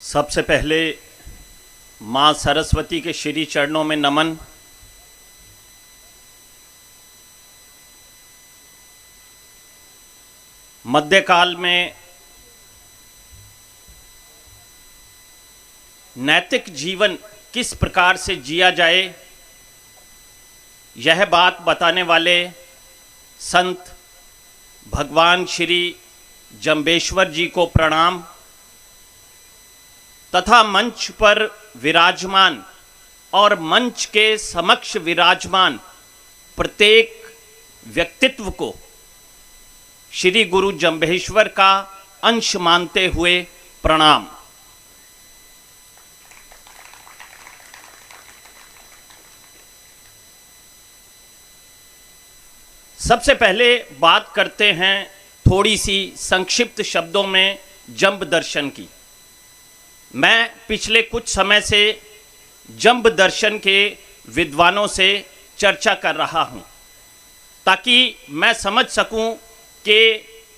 सबसे पहले माँ सरस्वती के श्री चरणों में नमन। मध्यकाल में नैतिक जीवन किस प्रकार से जिया जाए, यह बात बताने वाले संत भगवान श्री जंबेश्वर जी को प्रणाम तथा मंच पर विराजमान और मंच के समक्ष विराजमान प्रत्येक व्यक्तित्व को श्री गुरु जंबेश्वर का अंश मानते हुए प्रणाम। सबसे पहले बात करते हैं थोड़ी सी संक्षिप्त शब्दों में जंब दर्शन की। मैं पिछले कुछ समय से जंब दर्शन के विद्वानों से चर्चा कर रहा हूं ताकि मैं समझ सकूं कि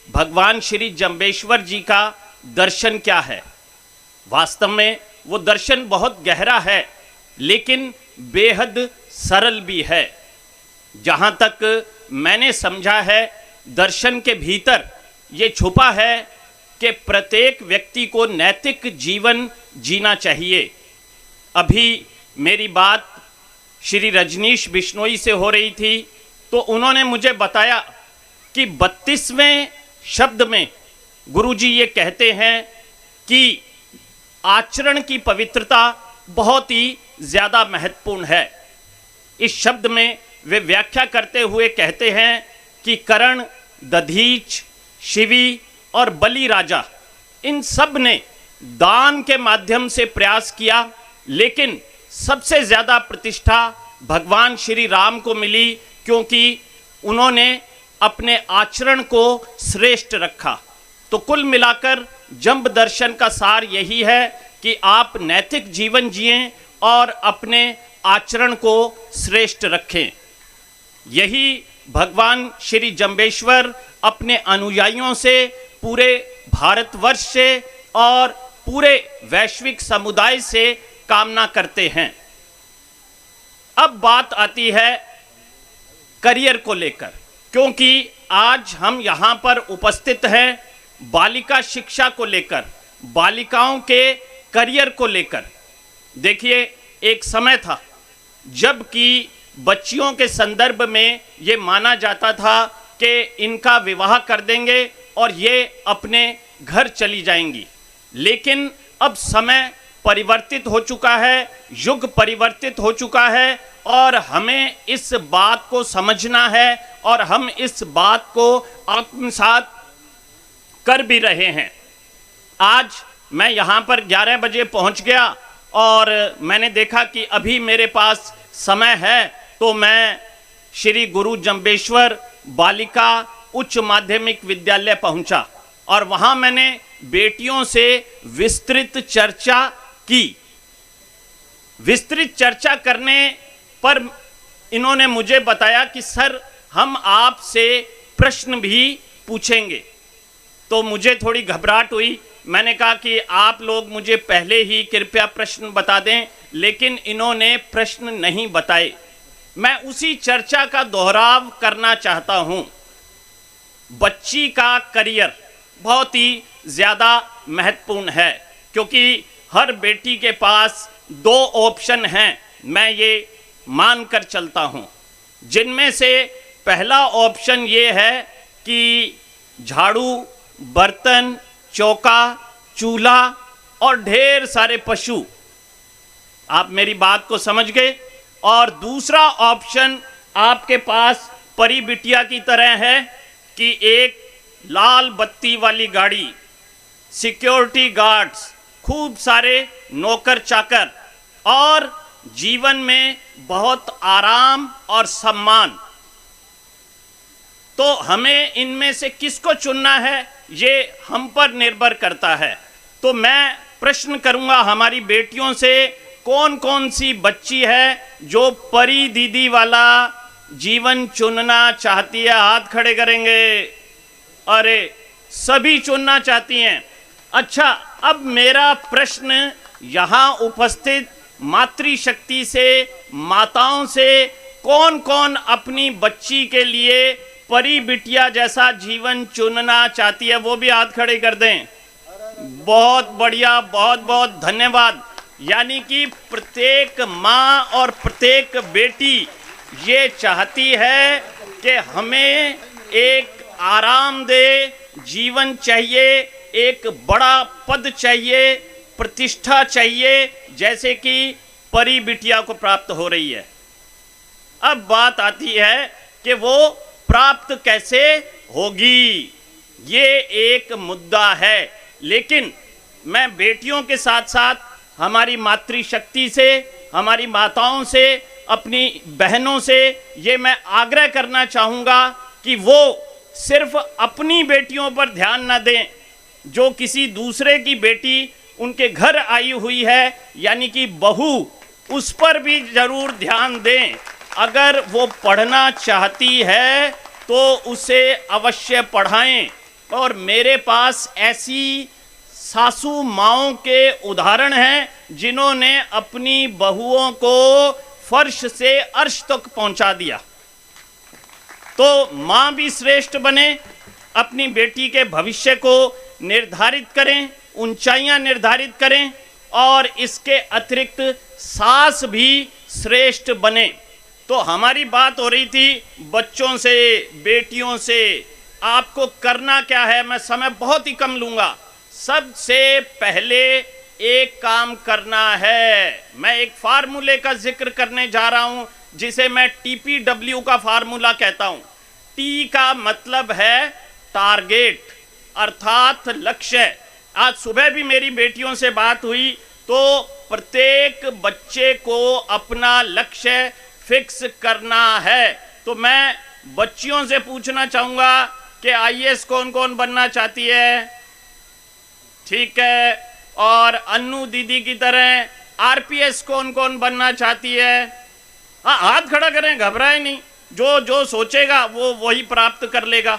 भगवान श्री जंबेश्वर जी का दर्शन क्या है। वास्तव में वो दर्शन बहुत गहरा है लेकिन बेहद सरल भी है। जहां तक मैंने समझा है, दर्शन के भीतर ये छुपा है कि प्रत्येक व्यक्ति को नैतिक जीवन जीना चाहिए। अभी मेरी बात श्री रजनीश बिश्नोई से हो रही थी तो उन्होंने मुझे बताया कि 32वें शब्द में गुरुजी ये कहते हैं कि आचरण की पवित्रता बहुत ही ज़्यादा महत्वपूर्ण है। इस शब्द में वे व्याख्या करते हुए कहते हैं कि करण, दधीच, शिवी और बलि राजा, इन सब ने दान के माध्यम से प्रयास किया, लेकिन सबसे ज़्यादा प्रतिष्ठा भगवान श्री राम को मिली क्योंकि उन्होंने अपने आचरण को श्रेष्ठ रखा। तो कुल मिलाकर जंब दर्शन का सार यही है कि आप नैतिक जीवन जिएं और अपने आचरण को श्रेष्ठ रखें। यही भगवान श्री जंबेश्वर अपने अनुयायियों से, पूरे भारतवर्ष से और पूरे वैश्विक समुदाय से कामना करते हैं। अब बात आती है करियर को लेकर, क्योंकि आज हम यहाँ पर उपस्थित हैं बालिका शिक्षा को लेकर, बालिकाओं के करियर को लेकर। देखिए, एक समय था जबकि बच्चियों के संदर्भ में ये माना जाता था कि इनका विवाह कर देंगे और ये अपने घर चली जाएंगी, लेकिन अब समय परिवर्तित हो चुका है, युग परिवर्तित हो चुका है और हमें इस बात को समझना है और हम इस बात को आत्मसात कर भी रहे हैं। आज मैं यहाँ पर 11 बजे पहुँच गया और मैंने देखा कि अभी मेरे पास समय है, तो मैं श्री गुरु जंबेश्वर बालिका उच्च माध्यमिक विद्यालय पहुंचा और वहां मैंने बेटियों से विस्तृत चर्चा की। विस्तृत चर्चा करने पर इन्होंने मुझे बताया कि सर, हम आपसे प्रश्न भी पूछेंगे। तो मुझे थोड़ी घबराहट हुई। मैंने कहा कि आप लोग मुझे पहले ही कृपया प्रश्न बता दें, लेकिन इन्होंने प्रश्न नहीं बताए। मैं उसी चर्चा का दोहराव करना चाहता हूं। बच्ची का करियर बहुत ही ज़्यादा महत्वपूर्ण है क्योंकि हर बेटी के पास 2 ऑप्शन हैं, मैं ये मान कर चलता हूं, जिनमें से पहला ऑप्शन ये है कि झाड़ू, बर्तन, चौका, चूल्हा और ढेर सारे पशु। आप मेरी बात को समझ गए। और दूसरा ऑप्शन आपके पास परी बिटिया की तरह है कि एक लाल बत्ती वाली गाड़ी, सिक्योरिटी गार्ड्स, खूब सारे नौकर चाकर और जीवन में बहुत आराम और सम्मान। तो हमें इनमें से किसको चुनना है, ये हम पर निर्भर करता है। तो मैं प्रश्न करूंगा हमारी बेटियों से, कौन कौन सी बच्ची है जो परी दीदी वाला जीवन चुनना चाहती है? हाथ खड़े करेंगे। अरे, सभी चुनना चाहती हैं। अच्छा, अब मेरा प्रश्न यहाँ उपस्थित मातृशक्ति से, माताओं से कौन कौन अपनी बच्ची के लिए परी बिटिया जैसा जीवन चुनना चाहती है, वो भी हाथ खड़े कर दें। बहुत बढ़िया, बहुत बहुत धन्यवाद। यानी कि प्रत्येक माँ और प्रत्येक बेटी ये चाहती है कि हमें एक आरामदेह जीवन चाहिए, एक बड़ा पद चाहिए, प्रतिष्ठा चाहिए, जैसे कि परी बिटिया को प्राप्त हो रही है। अब बात आती है कि वो प्राप्त कैसे होगी, ये एक मुद्दा है। लेकिन मैं बेटियों के साथ साथ हमारी मातृशक्ति से, हमारी माताओं से, अपनी बहनों से ये मैं आग्रह करना चाहूँगा कि वो सिर्फ अपनी बेटियों पर ध्यान न दें, जो किसी दूसरे की बेटी उनके घर आई हुई है, यानी कि बहू, उस पर भी ज़रूर ध्यान दें। अगर वो पढ़ना चाहती है तो उसे अवश्य पढ़ाएं। और मेरे पास ऐसी सासू माओं के उदाहरण हैं जिन्होंने अपनी बहुओं को फर्श से अर्श तक पहुंचा दिया। तो माँ भी श्रेष्ठ बने, अपनी बेटी के भविष्य को निर्धारित करें, ऊंचाइयां निर्धारित करें, और इसके अतिरिक्त सास भी श्रेष्ठ बने। तो हमारी बात हो रही थी बच्चों से, बेटियों से। आपको करना क्या है, मैं समय बहुत ही कम लूँगा। सबसे पहले एक काम करना है। मैं एक फार्मूले का जिक्र करने जा रहा हूँ जिसे मैं TPW का फार्मूला कहता हूँ। T का मतलब है टारगेट, अर्थात लक्ष्य। आज सुबह भी मेरी बेटियों से बात हुई तो प्रत्येक बच्चे को अपना लक्ष्य फिक्स करना है। तो मैं बच्चियों से पूछना चाहूँगा कि IAS कौन कौन बनना चाहती है? ठीक है। और अन्नू दीदी की तरह RPS कौन कौन बनना चाहती है? हाँ, हाथ खड़ा करें, घबराए नहीं। जो जो सोचेगा वो वही प्राप्त कर लेगा।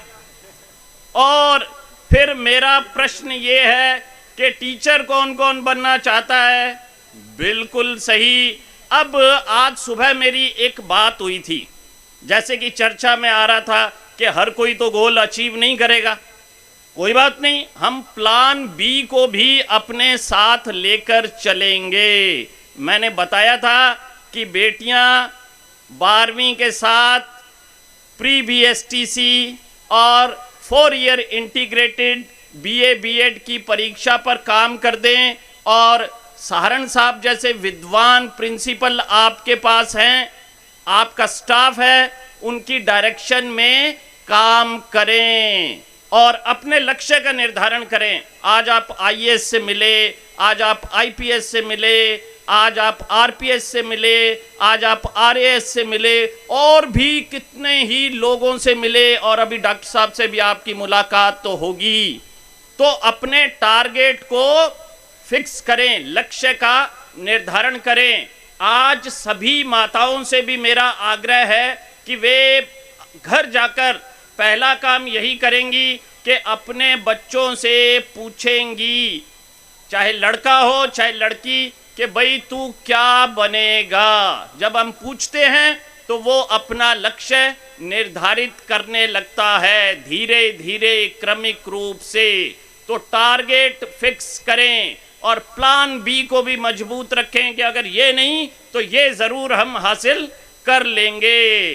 और फिर मेरा प्रश्न ये है कि टीचर कौन कौन बनना चाहता है? बिल्कुल सही। अब आज सुबह मेरी एक बात हुई थी, जैसे कि चर्चा में आ रहा था कि हर कोई तो गोल अचीव नहीं करेगा। कोई बात नहीं, हम प्लान बी को भी अपने साथ लेकर चलेंगे। मैंने बताया था कि बेटियां 12वीं के साथ प्री BSTC और 4 ईयर इंटीग्रेटेड BA BEd की परीक्षा पर काम कर दें, और सहारण साहब जैसे विद्वान प्रिंसिपल आपके पास हैं, आपका स्टाफ है, उनकी डायरेक्शन में काम करें और अपने लक्ष्य का निर्धारण करें। आज आप IAS से मिले, आज आप IPS से मिले, आज आप RPS से मिले, आज आप RAS से मिले, और भी कितने ही लोगों से मिले, और अभी डॉक्टर साहब से भी आपकी मुलाकात तो होगी। तो अपने टारगेट को फिक्स करें, लक्ष्य का निर्धारण करें। आज सभी माताओं से भी मेरा आग्रह है कि वे घर जाकर पहला काम यही करेंगी कि अपने बच्चों से पूछेंगी, चाहे लड़का हो चाहे लड़की, कि भाई तू क्या बनेगा। जब हम पूछते हैं तो वो अपना लक्ष्य निर्धारित करने लगता है, धीरे धीरे क्रमिक रूप से। तो टारगेट फिक्स करें और प्लान बी को भी मजबूत रखें कि अगर ये नहीं तो ये ज़रूर हम हासिल कर लेंगे।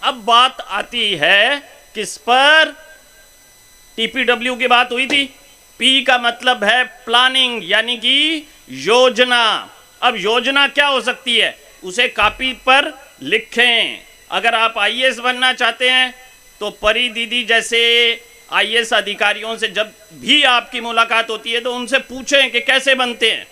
अब बात आती है किस पर? TPW की बात हुई थी। P का मतलब है प्लानिंग, यानी कि योजना। अब योजना क्या हो सकती है, उसे कॉपी पर लिखें। अगर आप IAS बनना चाहते हैं तो परी दीदी जैसे IAS अधिकारियों से जब भी आपकी मुलाकात होती है तो उनसे पूछें कि कैसे बनते हैं।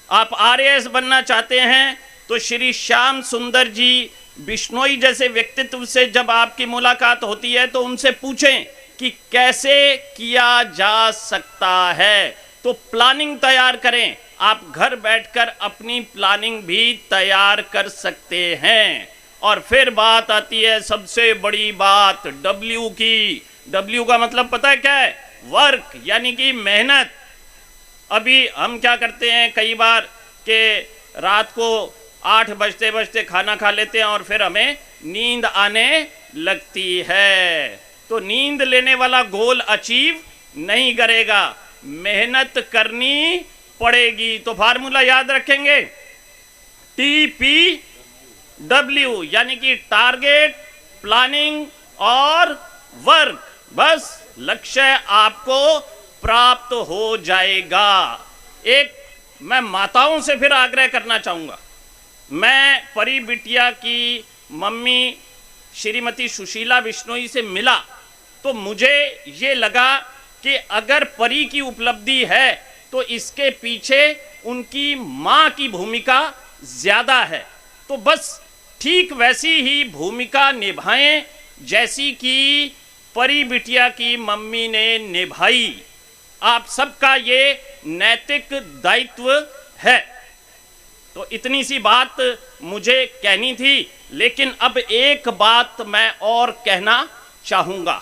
आप RAS बनना चाहते हैं तो श्री श्याम सुंदर जी बिश्नोई जैसे व्यक्तित्व से जब आपकी मुलाकात होती है तो उनसे पूछें कि कैसे किया जा सकता है। तो प्लानिंग तैयार करें। आप घर बैठकर अपनी प्लानिंग भी तैयार कर सकते हैं। और फिर बात आती है सबसे बड़ी बात, W की। W का मतलब पता है क्या है? वर्क, यानी कि मेहनत। अभी हम क्या करते हैं कई बार कि रात को 8 बजते बजते खाना खा लेते हैं और फिर हमें नींद आने लगती है। तो नींद लेने वाला गोल अचीव नहीं करेगा, मेहनत करनी पड़ेगी। तो फार्मूला याद रखेंगे, TPW, यानी कि टारगेट, प्लानिंग और वर्क। बस लक्ष्य आपको प्राप्त हो जाएगा। एक मैं माताओं से फिर आग्रह करना चाहूँगा। मैं परी बिटिया की मम्मी श्रीमती सुशीला बिश्नोई से मिला तो मुझे ये लगा कि अगर परी की उपलब्धि है तो इसके पीछे उनकी माँ की भूमिका ज़्यादा है। तो बस ठीक वैसी ही भूमिका निभाएं जैसी कि परी बिटिया की मम्मी ने निभाई। आप सबका ये नैतिक दायित्व है। तो इतनी सी बात मुझे कहनी थी, लेकिन अब एक बात मैं और कहना चाहूँगा।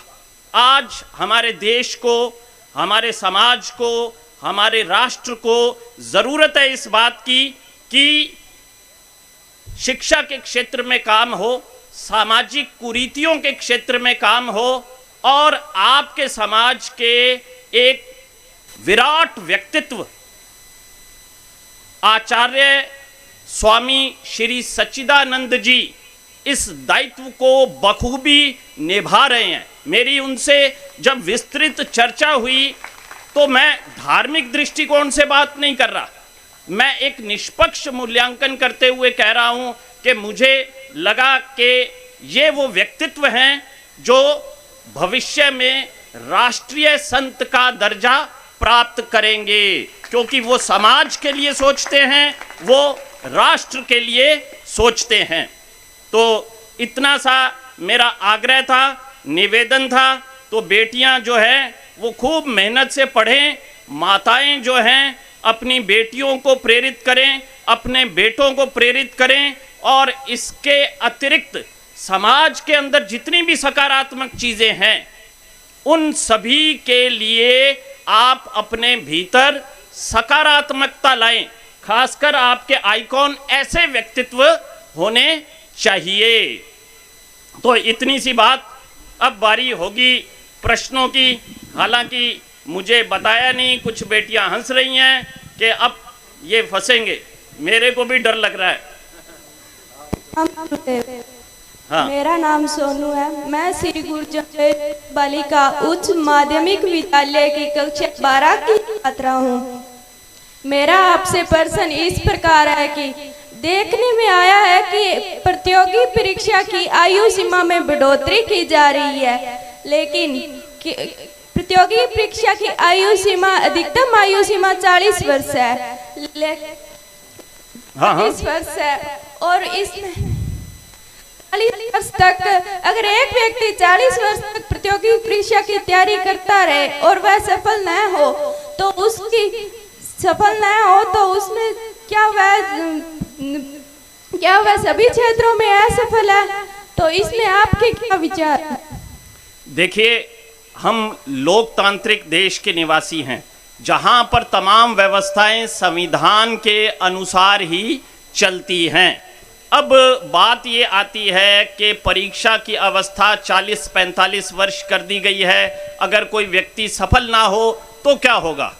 आज हमारे देश को, हमारे समाज को, हमारे राष्ट्र को ज़रूरत है इस बात की कि शिक्षा के क्षेत्र में काम हो, सामाजिक कुरीतियों के क्षेत्र में काम हो और आपके समाज के एक विराट व्यक्तित्व आचार्य स्वामी श्री सच्चिदानंद जी इस दायित्व को बखूबी निभा रहे हैं। मेरी उनसे जब विस्तृत चर्चा हुई तो मैं धार्मिक दृष्टिकोण से बात नहीं कर रहा, मैं एक निष्पक्ष मूल्यांकन करते हुए कह रहा हूं कि मुझे लगा कि ये वो व्यक्तित्व हैं जो भविष्य में राष्ट्रीय संत का दर्जा प्राप्त करेंगे, क्योंकि वो समाज के लिए सोचते हैं, वो राष्ट्र के लिए सोचते हैं। तो इतना सा मेरा आग्रह था, निवेदन था। तो बेटियां जो है वो खूब मेहनत से पढ़ें, माताएं जो हैं अपनी बेटियों को प्रेरित करें, अपने बेटों को प्रेरित करें और इसके अतिरिक्त समाज के अंदर जितनी भी सकारात्मक चीज़ें हैं उन सभी के लिए आप अपने भीतर सकारात्मकता लाएं। खासकर आपके आइकॉन ऐसे व्यक्तित्व होने चाहिए। तो इतनी सी बात। अब बारी होगी प्रश्नों की। हालांकि मुझे बताया नहीं, कुछ बेटियां हंस रही हैं कि अब ये फंसेंगे, मेरे को भी डर लग रहा है। हाँ। मेरा नाम सोनू है। मैं श्री गुरु जमशेद बालिका उच्च माध्यमिक विद्यालय की कक्षा 12 की छात्रा हूँ। मेरा आपसे प्रश्न इस प्रकार है कि देखने में आया है कि प्रतियोगी परीक्षा की आयु सीमा में बढ़ोतरी की जा रही है, लेकिन प्रतियोगी परीक्षा की आयु सीमा, अधिकतम आयु सीमा 40 वर्ष है। 40 वर्ष है और इसमें 40 वर्ष तक अगर एक व्यक्ति 40 वर्ष तक प्रतियोगी परीक्षा की तैयारी करता रहे और वह सफल न हो तो उसमें क्या वह सभी क्षेत्रों में असफल है? तो इसमें आपके क्या विचार? देखिए, हम लोकतांत्रिक देश के निवासी हैं जहां पर तमाम व्यवस्थाएं संविधान के अनुसार ही चलती हैं। अब बात ये आती है कि परीक्षा की अवस्था 40-45 वर्ष कर दी गई है। अगर कोई व्यक्ति सफल ना हो तो क्या होगा?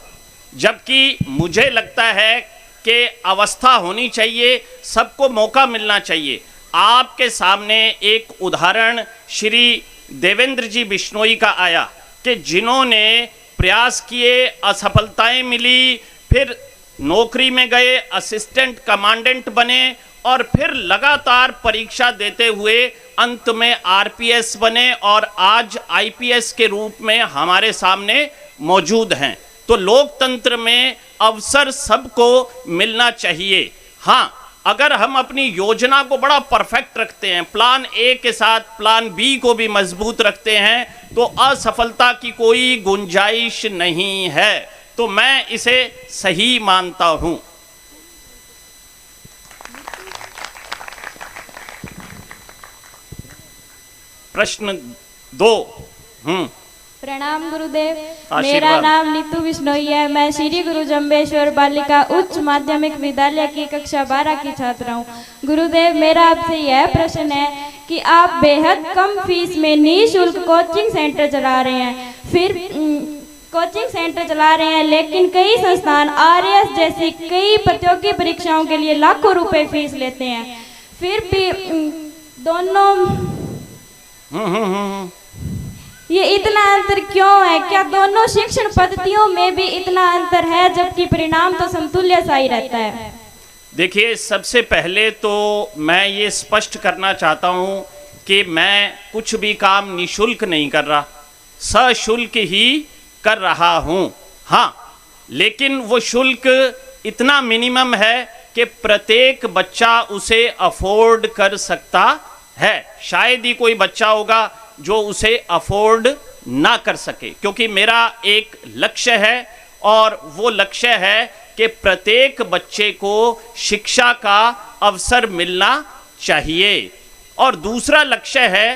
जबकि मुझे लगता है कि अवस्था होनी चाहिए, सबको मौका मिलना चाहिए। आपके सामने एक उदाहरण श्री देवेंद्र जी बिश्नोई का आया कि जिन्होंने प्रयास किए, असफलताएं मिली, फिर नौकरी में गए, असिस्टेंट कमांडेंट बने और फिर लगातार परीक्षा देते हुए अंत में आरपीएस बने और आज आईपीएस के रूप में हमारे सामने मौजूद हैं। तो लोकतंत्र में अवसर सबको मिलना चाहिए। हाँ, अगर हम अपनी योजना को बड़ा परफेक्ट रखते हैं, प्लान ए के साथ प्लान बी को भी मजबूत रखते हैं, तो असफलता की कोई गुंजाइश नहीं है। तो मैं इसे सही मानता हूं। प्रश्न 2। प्रणाम गुरुदेव। आशीर्वाद। मेरा नाम नीतू बिश्नोई है। मैं श्री गुरु जम्बेश्वर बालिका उच्च माध्यमिक विद्यालय की कक्षा 12 की छात्रा हूँ। गुरुदेव, मेरा आपसे यह प्रश्न है कि आप बेहद कम फीस में निःशुल्क कोचिंग सेंटर चला रहे हैं, लेकिन कई संस्थान आरएएस जैसी कई प्रतियोगी परीक्षाओं के लिए लाखों रुपए फीस लेते हैं, फिर भी दोनों ये इतना अंतर क्यों है? क्या दोनों शिक्षण पद्धतियों में भी इतना अंतर है, जबकि परिणाम तो समतुल्य सा ही रहता है? देखिए, सबसे पहले तो मैं ये स्पष्ट करना चाहता हूँ कि मैं कुछ भी काम निःशुल्क नहीं कर रहा, सशुल्क ही कर रहा हूँ। हाँ, लेकिन वो शुल्क इतना मिनिमम है कि प्रत्येक बच्चा उसे अफोर्ड कर सकता है। शायद ही कोई बच्चा होगा जो उसे अफोर्ड ना कर सके, क्योंकि मेरा एक लक्ष्य है और वो लक्ष्य है कि प्रत्येक बच्चे को शिक्षा का अवसर मिलना चाहिए। और दूसरा लक्ष्य है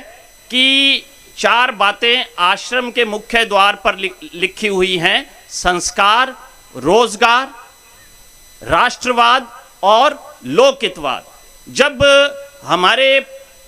कि 4 बातें आश्रम के मुख्य द्वार पर लिखी हुई हैं: संस्कार, रोजगार, राष्ट्रवाद और लोकहितवाद। जब हमारे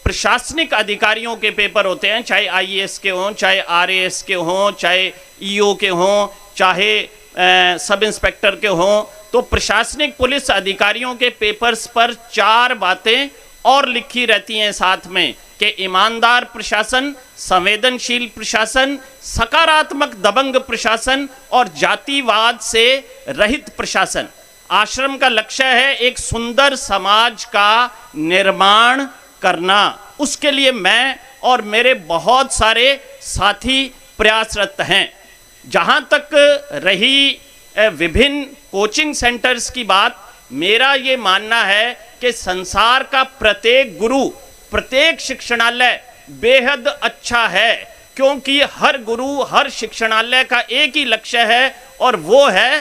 प्रशासनिक अधिकारियों के पेपर होते हैं, चाहे आईएएस के हों, चाहे आरएएस के हों, चाहे ईओ के हों, चाहे सब इंस्पेक्टर के हों, तो प्रशासनिक पुलिस अधिकारियों के पेपर्स पर 4 बातें और लिखी रहती हैं साथ में कि ईमानदार प्रशासन, संवेदनशील प्रशासन, सकारात्मक दबंग प्रशासन और जातिवाद से रहित प्रशासन। आश्रम का लक्ष्य है एक सुंदर समाज का निर्माण करना। उसके लिए मैं और मेरे बहुत सारे साथी प्रयासरत हैं। जहाँ तक रही विभिन्न कोचिंग सेंटर्स की बात, मेरा ये मानना है कि संसार का प्रत्येक गुरु, प्रत्येक शिक्षणालय बेहद अच्छा है, क्योंकि हर गुरु, हर शिक्षणालय का एक ही लक्ष्य है और वो है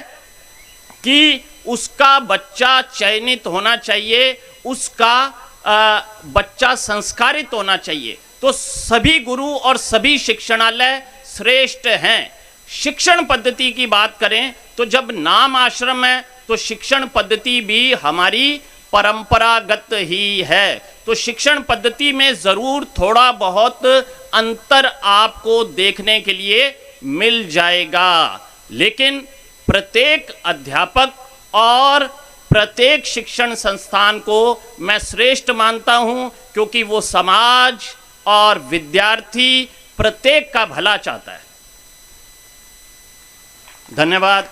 कि उसका बच्चा चयनित होना चाहिए, उसका बच्चा संस्कारित होना चाहिए। तो सभी गुरु और सभी शिक्षणालय श्रेष्ठ हैं। शिक्षण पद्धति की बात करें तो जब नाम आश्रम है तो शिक्षण पद्धति भी हमारी परंपरागत ही है। तो शिक्षण पद्धति में जरूर थोड़ा बहुत अंतर आपको देखने के लिए मिल जाएगा, लेकिन प्रत्येक अध्यापक और प्रत्येक शिक्षण संस्थान को मैं श्रेष्ठ मानता हूं, क्योंकि वो समाज और विद्यार्थी प्रत्येक का भला चाहता है। धन्यवाद।